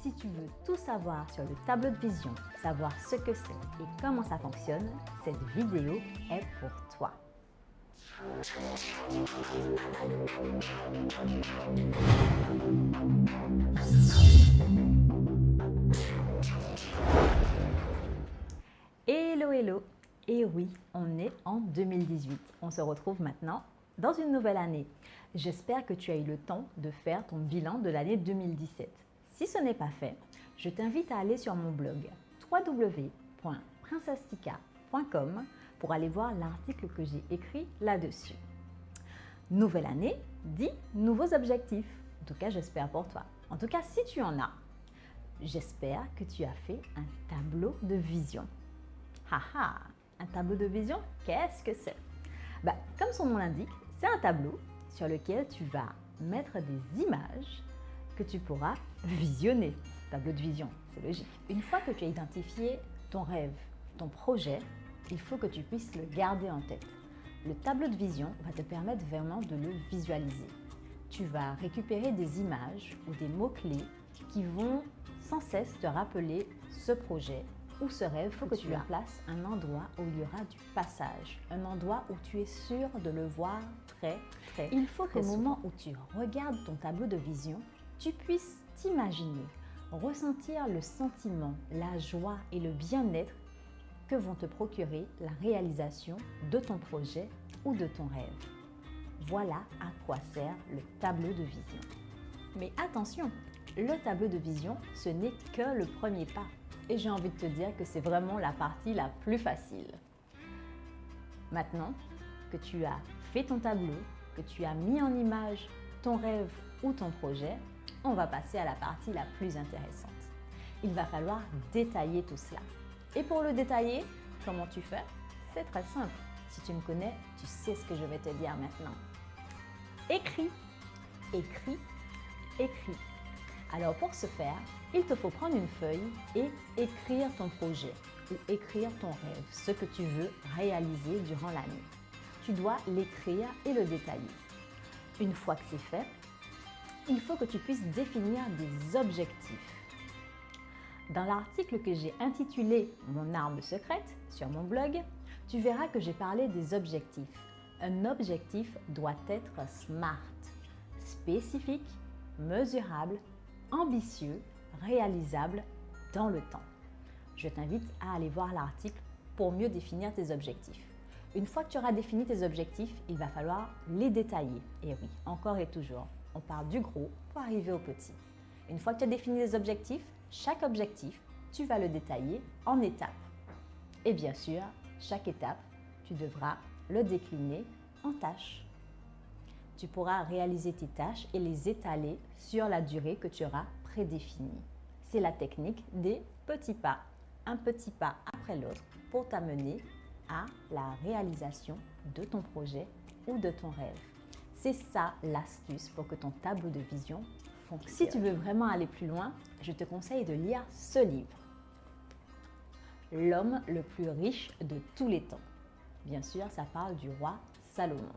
Si tu veux tout savoir sur le tableau de vision, savoir ce que c'est et comment ça fonctionne, cette vidéo est pour toi. Hello, hello! Et oui, on est en 2018. On se retrouve maintenant dans une nouvelle année. J'espère que tu as eu le temps de faire ton bilan de l'année 2017. Si ce n'est pas fait, je t'invite à aller sur mon blog www.princesstika.com pour aller voir l'article que j'ai écrit là-dessus. Nouvelle année dit nouveaux objectifs. En tout cas, j'espère pour toi. En tout cas, si tu en as, j'espère que tu as fait un tableau de vision. Haha, un tableau de vision, qu'est-ce que c'est? Comme son nom l'indique, c'est un tableau sur lequel tu vas mettre des images que tu pourras visionner. Tableau de vision, c'est logique. Une fois que tu as identifié ton rêve, ton projet, il faut que tu puisses le garder en tête. Le tableau de vision va te permettre vraiment de le visualiser. Tu vas récupérer des images ou des mots-clés qui vont sans cesse te rappeler ce projet ou ce rêve. Il faut que tu places un endroit où il y aura du passage, un endroit où tu es sûr de le voir très. Il faut qu'au moment où tu regardes ton tableau de vision, tu puisses t'imaginer, ressentir le sentiment, la joie et le bien-être que vont te procurer la réalisation de ton projet ou de ton rêve. Voilà à quoi sert le tableau de vision. Mais attention, le tableau de vision, ce n'est que le premier pas. Et j'ai envie de te dire que c'est vraiment la partie la plus facile. Maintenant que tu as fait ton tableau, que tu as mis en image ton rêve ou ton projet, on va passer à la partie la plus intéressante. Il va falloir détailler tout cela. Et pour le détailler, comment tu fais? C'est très simple. Si tu me connais, tu sais ce que je vais te dire maintenant. Écris, écris, écris. Alors pour ce faire, il te faut prendre une feuille et écrire ton projet ou écrire ton rêve, ce que tu veux réaliser durant l'année. Tu dois l'écrire et le détailler. Une fois que c'est fait, il faut que tu puisses définir des objectifs. Dans l'article que j'ai intitulé « Mon arme secrète » sur mon blog, tu verras que j'ai parlé des objectifs. Un objectif doit être SMART, spécifique, mesurable, ambitieux, réalisable dans le temps. Je t'invite à aller voir l'article pour mieux définir tes objectifs. Une fois que tu auras défini tes objectifs, il va falloir les détailler. Et oui, encore et toujours, on part du gros pour arriver au petit. Une fois que tu as défini les objectifs, chaque objectif, tu vas le détailler en étapes. Et bien sûr, chaque étape, tu devras le décliner en tâches. Tu pourras réaliser tes tâches et les étaler sur la durée que tu auras prédéfinie. C'est la technique des petits pas, un petit pas après l'autre pour t'amener à la réalisation de ton projet ou de ton rêve. C'est ça l'astuce pour que ton tableau de vision fonctionne. Si tu veux vraiment aller plus loin, je te conseille de lire ce livre. L'homme le plus riche de tous les temps. Bien sûr, ça parle du roi Salomon.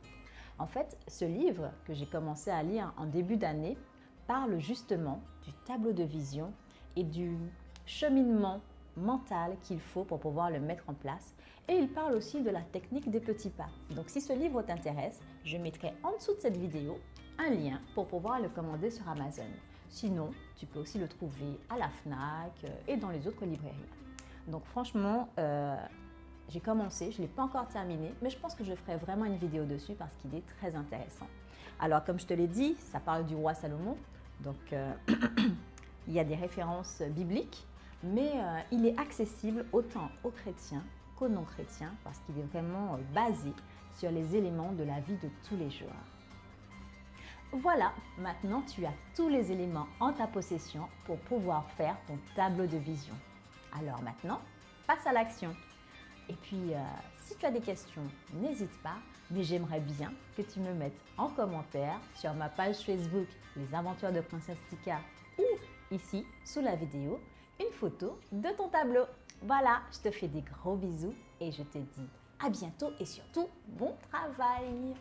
En fait, ce livre que j'ai commencé à lire en début d'année parle justement du tableau de vision et du cheminement mental qu'il faut pour pouvoir le mettre en place. Et il parle aussi de la technique des petits pas. Donc si ce livre t'intéresse, je mettrai en dessous de cette vidéo un lien pour pouvoir le commander sur Amazon. Sinon, tu peux aussi le trouver à la FNAC et dans les autres librairies. Donc franchement, j'ai commencé, je ne l'ai pas encore terminé, mais je pense que je ferai vraiment une vidéo dessus parce qu'il est très intéressant. Alors comme je te l'ai dit, ça parle du roi Salomon, donc il y a des références bibliques, mais il est accessible autant aux chrétiens qu'aux non-chrétiens parce qu'il est vraiment basé sur les éléments de la vie de tous les jours. Voilà, maintenant tu as tous les éléments en ta possession pour pouvoir faire ton tableau de vision. Alors maintenant, passe à l'action. Et puis, si tu as des questions, n'hésite pas, mais j'aimerais bien que tu me mettes en commentaire sur ma page Facebook Les Aventures de Princesse Tika ou ici, sous la vidéo, une photo de ton tableau. Voilà, je te fais des gros bisous et je te dis à bientôt et surtout, bon travail!